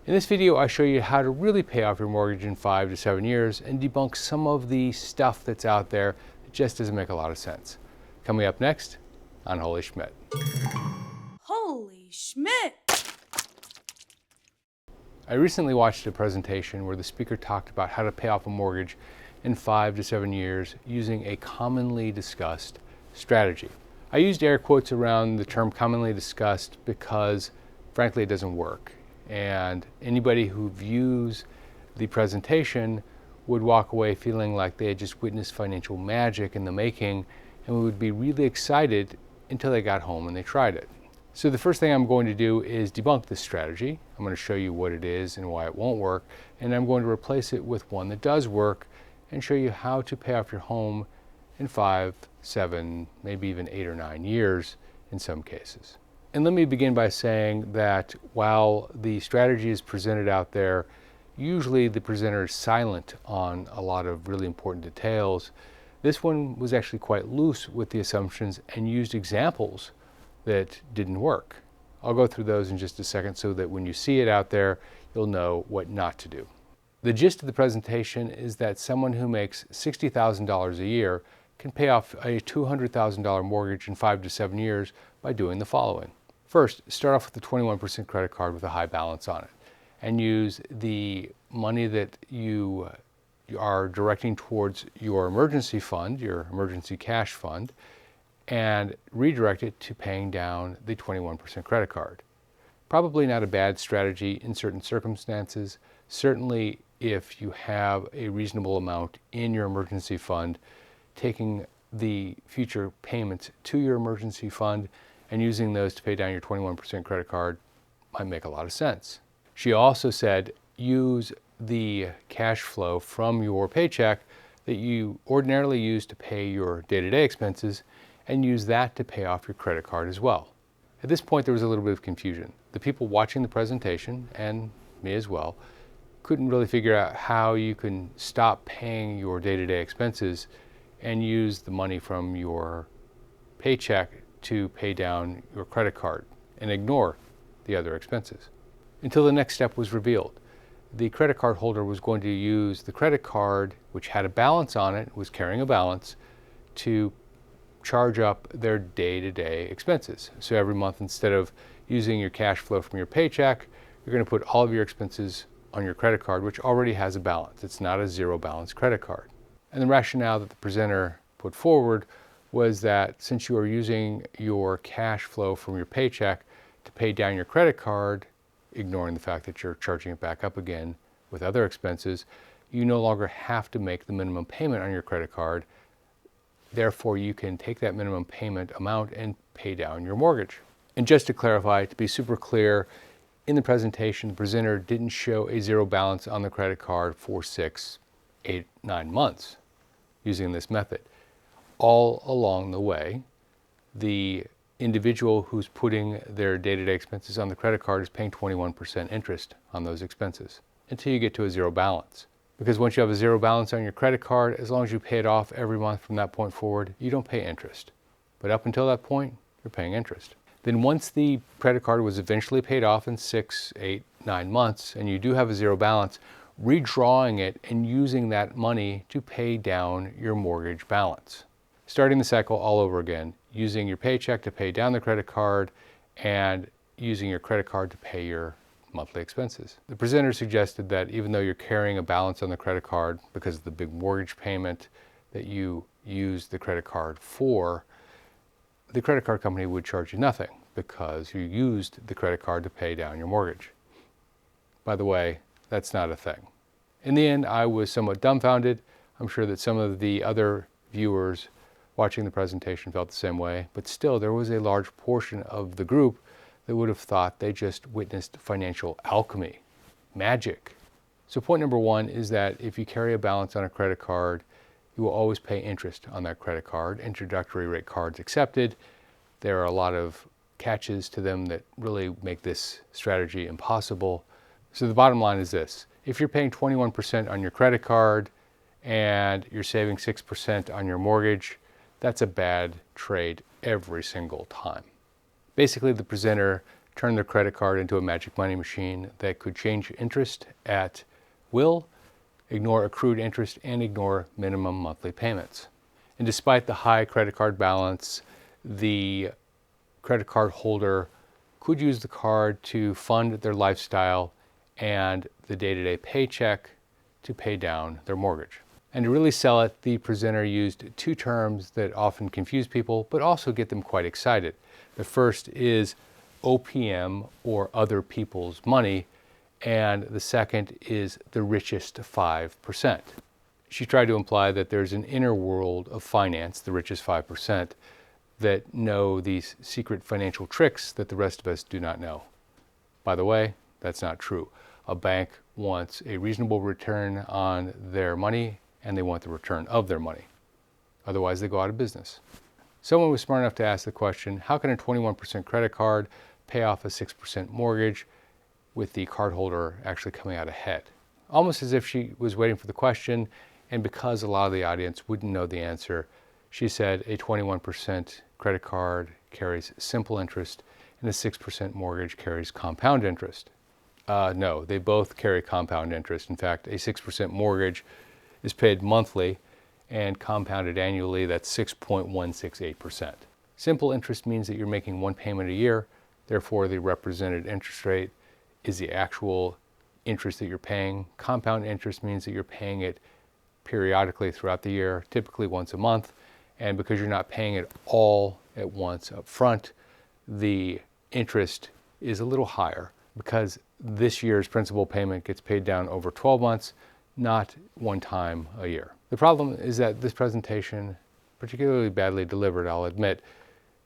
In this video, I show you how to really pay off your mortgage in 5 to 7 years and debunk some of the stuff that's out there that just doesn't make a lot of sense. Coming up next on Holy Schmidt. Holy Schmidt! I recently watched a presentation where the speaker talked about how to pay off a mortgage in 5 to 7 years using a commonly discussed strategy. I used air quotes around the term commonly discussed because, frankly, it doesn't work. And anybody who views the presentation would walk away feeling like they had just witnessed financial magic in the making and would be really excited until they got home and they tried it. So the first thing I'm going to do is debunk this strategy. I'm going to show you what it is and why it won't work, and I'm going to replace it with one that does work and show you how to pay off your home in 5, 7, maybe even 8 or 9 years in some cases. And let me begin by saying that while the strategy is presented out there, usually the presenter is silent on a lot of really important details. This one was actually quite loose with the assumptions and used examples that didn't work. I'll go through those in just a second so that when you see it out there, you'll know what not to do. The gist of the presentation is that someone who makes $60,000 a year can pay off a $200,000 mortgage in 5 to 7 years by doing the following. First, start off with a 21% credit card with a high balance on it and use the money that you are directing towards your emergency fund, your emergency cash fund, and redirect it to paying down the 21% credit card. Probably not a bad strategy in certain circumstances. Certainly if you have a reasonable amount in your emergency fund, taking the future payments to your emergency fund and using those to pay down your 21% credit card might make a lot of sense. She also said use the cash flow from your paycheck that you ordinarily use to pay your day-to-day expenses and use that to pay off your credit card as well. At this point, there was a little bit of confusion. The people watching the presentation, and me as well, couldn't really figure out how you can stop paying your day-to-day expenses and use the money from your paycheck to pay down your credit card and ignore the other expenses until the next step was revealed. The credit card holder was going to use the credit card, which had a balance on it, was carrying a balance, to charge up their day-to-day expenses. So every month, instead of using your cash flow from your paycheck, you're going to put all of your expenses on your credit card, which already has a balance. It's not a zero balance credit card. And the rationale that the presenter put forward was that since you are using your cash flow from your paycheck to pay down your credit card, ignoring the fact that you're charging it back up again with other expenses, you no longer have to make the minimum payment on your credit card. Therefore, you can take that minimum payment amount and pay down your mortgage. And just to clarify, to be super clear, in the presentation, the presenter didn't show a zero balance on the credit card for 6, 8, 9 months using this method. All along the way, the individual who's putting their day-to-day expenses on the credit card is paying 21% interest on those expenses until you get to a zero balance. Because once you have a zero balance on your credit card, as long as you pay it off every month from that point forward, you don't pay interest. But up until that point, you're paying interest. Then once the credit card was eventually paid off in 6, 8, 9 months, and you do have a zero balance, redrawing it and using that money to pay down your mortgage balance. Starting the cycle all over again, using your paycheck to pay down the credit card and using your credit card to pay your monthly expenses. The presenter suggested that even though you're carrying a balance on the credit card because of the big mortgage payment that you use the credit card for, the credit card company would charge you nothing because you used the credit card to pay down your mortgage. By the way, that's not a thing. In the end, I was somewhat dumbfounded. I'm sure that some of the other viewers watching the presentation felt the same way, but still there was a large portion of the group that would have thought they just witnessed financial alchemy, magic. So point number one is that if you carry a balance on a credit card, you will always pay interest on that credit card. Introductory rate cards accepted. There are a lot of catches to them that really make this strategy impossible. So the bottom line is this: if you're paying 21% on your credit card and you're saving 6% on your mortgage, that's a bad trade every single time. Basically, the presenter turn their credit card into a magic money machine that could change interest at will, ignore accrued interest, and ignore minimum monthly payments. And despite the high credit card balance, the credit card holder could use the card to fund their lifestyle and the day-to-day paycheck to pay down their mortgage. And to really sell it, the presenter used two terms that often confuse people, but also get them quite excited. The first is OPM, or other people's money, and the second is the richest 5%. She tried to imply that there's an inner world of finance, the richest 5%, that know these secret financial tricks that the rest of us do not know. By the way, that's not true. A bank wants a reasonable return on their money, and they want the return of their money. Otherwise, they go out of business. Someone was smart enough to ask the question, how can a 21% credit card pay off a 6% mortgage with the cardholder actually coming out ahead? Almost as if she was waiting for the question, and because a lot of the audience wouldn't know the answer, she said a 21% credit card carries simple interest and a 6% mortgage carries compound interest. No, they both carry compound interest. In fact, a 6% mortgage is paid monthly and compounded annually. That's 6.168%. Simple interest means that you're making one payment a year. Therefore, the represented interest rate is the actual interest that you're paying. Compound interest means that you're paying it periodically throughout the year, typically once a month. And because you're not paying it all at once up front, the interest is a little higher because this year's principal payment gets paid down over 12 months, not one time a year. The problem is that this presentation, particularly badly delivered, I'll admit,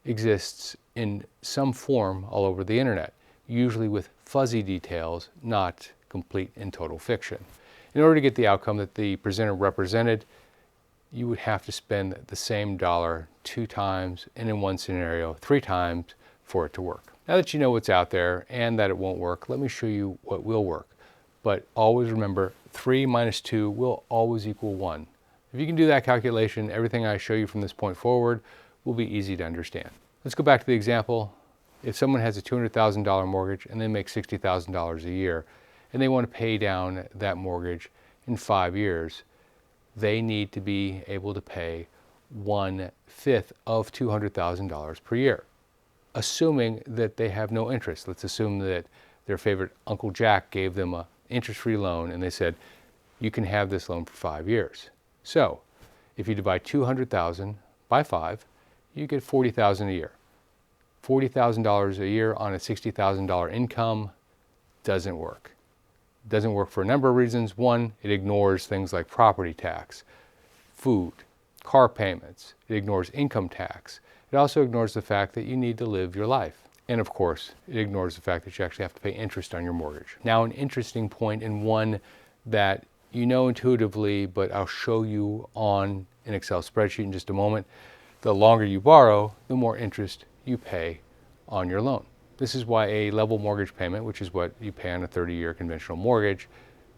exists in some form all over the internet, usually with fuzzy details, not complete and total fiction. In order to get the outcome that the presenter represented, you would have to spend the same dollar 2 times, and in one scenario 3 times, for it to work. Now that you know what's out there and that it won't work, let me show you what will work. But always remember, 3 minus 2 will always equal 1. If you can do that calculation, everything I show you from this point forward will be easy to understand. Let's go back to the example. If someone has a $200,000 mortgage and they make $60,000 a year, and they want to pay down that mortgage in 5 years, they need to be able to pay 1/5 of $200,000 per year, assuming that they have no interest. Let's assume that their favorite Uncle Jack gave them an interest-free loan and they said, you can have this loan for 5 years. So if you divide 200,000 by 5, you get 40,000 a year. $40,000 a year on a $60,000 income doesn't work. It doesn't work for a number of reasons. One, it ignores things like property tax, food, car payments. It ignores income tax. It also ignores the fact that you need to live your life. And of course, it ignores the fact that you actually have to pay interest on your mortgage. Now, an interesting point, and one that you know intuitively, but I'll show you on an Excel spreadsheet in just a moment. The longer you borrow, the more interest you pay on your loan. This is why a level mortgage payment, which is what you pay on a 30-year conventional mortgage,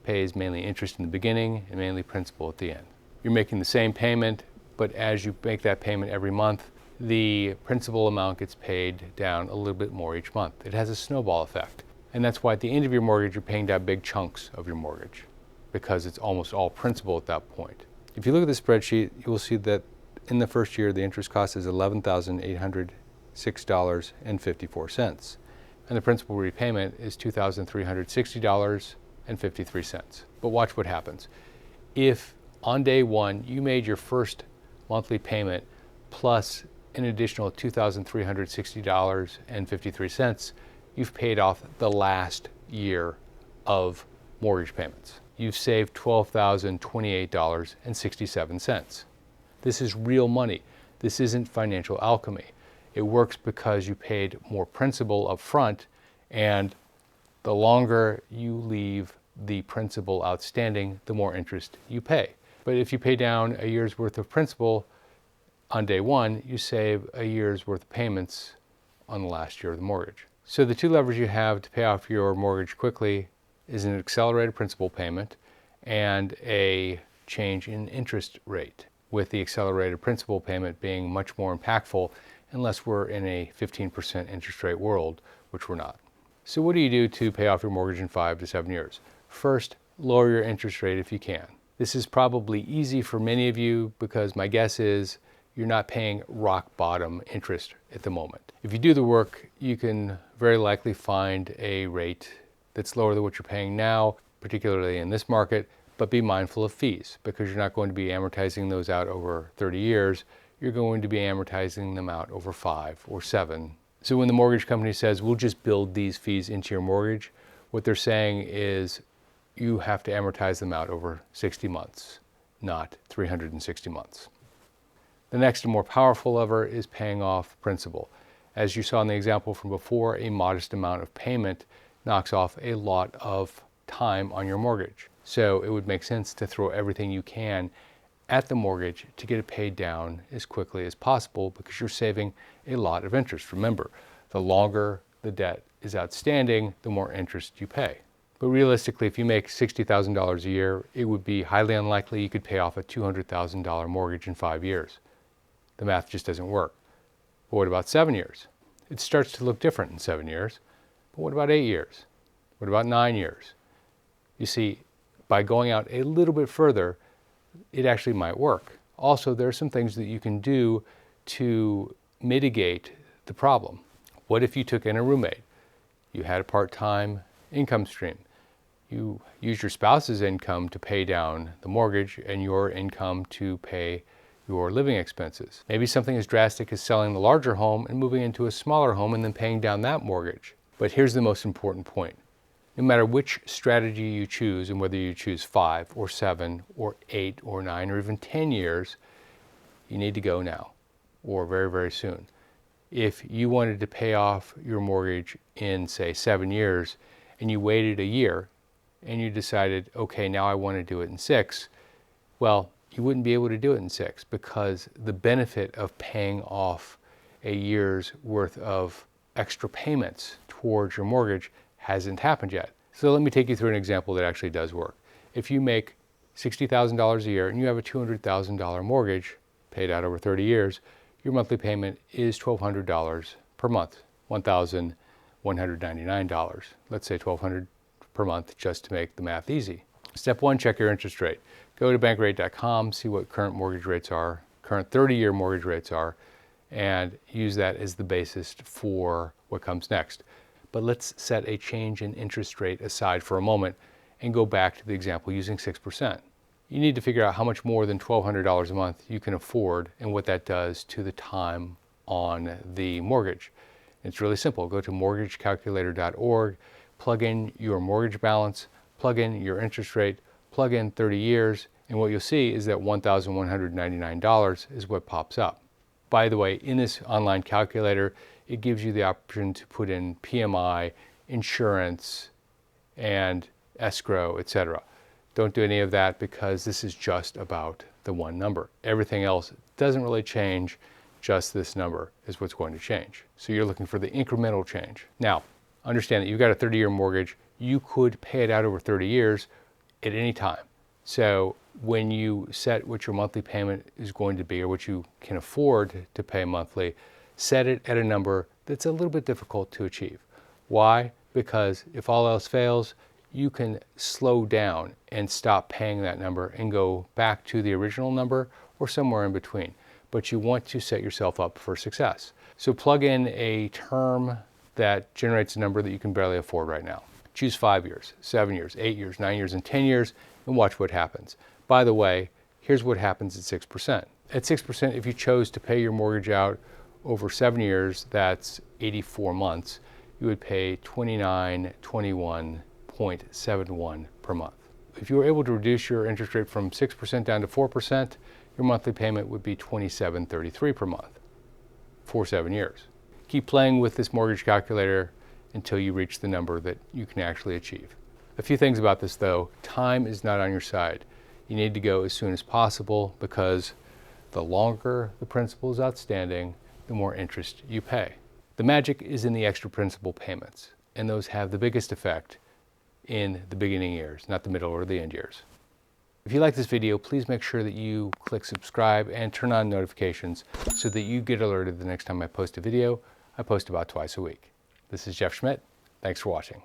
pays mainly interest in the beginning and mainly principal at the end. You're making the same payment, but as you make that payment every month, the principal amount gets paid down a little bit more each month. It has a snowball effect. And that's why at the end of your mortgage, you're paying down big chunks of your mortgage, because it's almost all principal at that point. If you look at the spreadsheet, you will see that in the first year, the interest cost is $11,806.54. And the principal repayment is $2,360.53. But watch what happens. If on day one, you made your first monthly payment plus an additional $2,360.53, you've paid off the last year of mortgage payments. You've saved $12,028.67. This is real money. This isn't financial alchemy. It works because you paid more principal up front, and the longer you leave the principal outstanding, the more interest you pay. But if you pay down a year's worth of principal on day one, you save a year's worth of payments on the last year of the mortgage. So the two levers you have to pay off your mortgage quickly is an accelerated principal payment and a change in interest rate, with the accelerated principal payment being much more impactful unless we're in a 15% interest rate world, which we're not. So what do you do to pay off your mortgage in 5 to 7 years? First, lower your interest rate if you can. This is probably easy for many of you because my guess is you're not paying rock bottom interest at the moment. If you do the work, you can very likely find a rate that's lower than what you're paying now, particularly in this market, but be mindful of fees because you're not going to be amortizing those out over 30 years. You're going to be amortizing them out over 5 or 7. So when the mortgage company says, we'll just build these fees into your mortgage, what they're saying is you have to amortize them out over 60 months, not 360 months. The next and more powerful lever is paying off principal. As you saw in the example from before, a modest amount of payment knocks off a lot of time on your mortgage. So it would make sense to throw everything you can at the mortgage to get it paid down as quickly as possible because you're saving a lot of interest. Remember, the longer the debt is outstanding, the more interest you pay. But realistically, if you make $60,000 a year, it would be highly unlikely you could pay off a $200,000 mortgage in 5 years. The math just doesn't work. But what about 7 years? It starts to look different in 7 years. But what about 8 years? What about 9 years? You see, by going out a little bit further, it actually might work. Also, there are some things that you can do to mitigate the problem. What if you took in a roommate? You had a part-time income stream. You used your spouse's income to pay down the mortgage and your income to pay your living expenses. Maybe something as drastic as selling the larger home and moving into a smaller home and then paying down that mortgage. But here's the most important point. No matter which strategy you choose, and whether you choose 5 or 7 or 8 or 9 or even 10 years, you need to go now or very, very soon. If you wanted to pay off your mortgage in, say, 7 years and you waited a year and you decided, okay, now I want to do it in 6, well, you wouldn't be able to do it in 6 because the benefit of paying off a year's worth of extra payments towards your mortgage hasn't happened yet. So let me take you through an example that actually does work. If you make $60,000 a year and you have a $200,000 mortgage paid out over 30 years, your monthly payment is $1,200 per month, $1,199. Let's say $1,200 per month just to make the math easy. Step 1, check your interest rate. Go to bankrate.com, see what current mortgage rates are, current 30-year mortgage rates are, and use that as the basis for what comes next. But let's set a change in interest rate aside for a moment and go back to the example using 6%. You need to figure out how much more than $1,200 a month you can afford and what that does to the time on the mortgage. It's really simple. Go to mortgagecalculator.org, plug in your mortgage balance, plug in your interest rate, plug in 30 years, and what you'll see is that $1,199 is what pops up. By the way, in this online calculator, it gives you the option to put in PMI, insurance, and escrow, etc. Don't do any of that because this is just about the one number. Everything else doesn't really change, just this number is what's going to change. So you're looking for the incremental change. Now, understand that you've got a 30-year mortgage. You could pay it out over 30 years at any time. So when you set what your monthly payment is going to be or what you can afford to pay monthly, set it at a number that's a little bit difficult to achieve. Why? Because if all else fails, you can slow down and stop paying that number and go back to the original number or somewhere in between. But you want to set yourself up for success. So plug in a term that generates a number that you can barely afford right now. Choose 5 years, 7 years, 8 years, 9 years, and 10 years, and watch what happens. By the way, here's what happens at 6%. At 6%, if you chose to pay your mortgage out over 7 years, that's 84 months, you would pay $2921.71 per month. If you were able to reduce your interest rate from 6% down to 4%, your monthly payment would be $27.33 per month for 7 years. Keep playing with this mortgage calculator until you reach the number that you can actually achieve. A few things about this though, time is not on your side. You need to go as soon as possible because the longer the principal is outstanding, the more interest you pay. The magic is in the extra principal payments, and those have the biggest effect in the beginning years, not the middle or the end years. If you like this video, please make sure that you click subscribe and turn on notifications so that you get alerted the next time I post a video. I post about twice a week. This is Jeff Schmidt. Thanks for watching.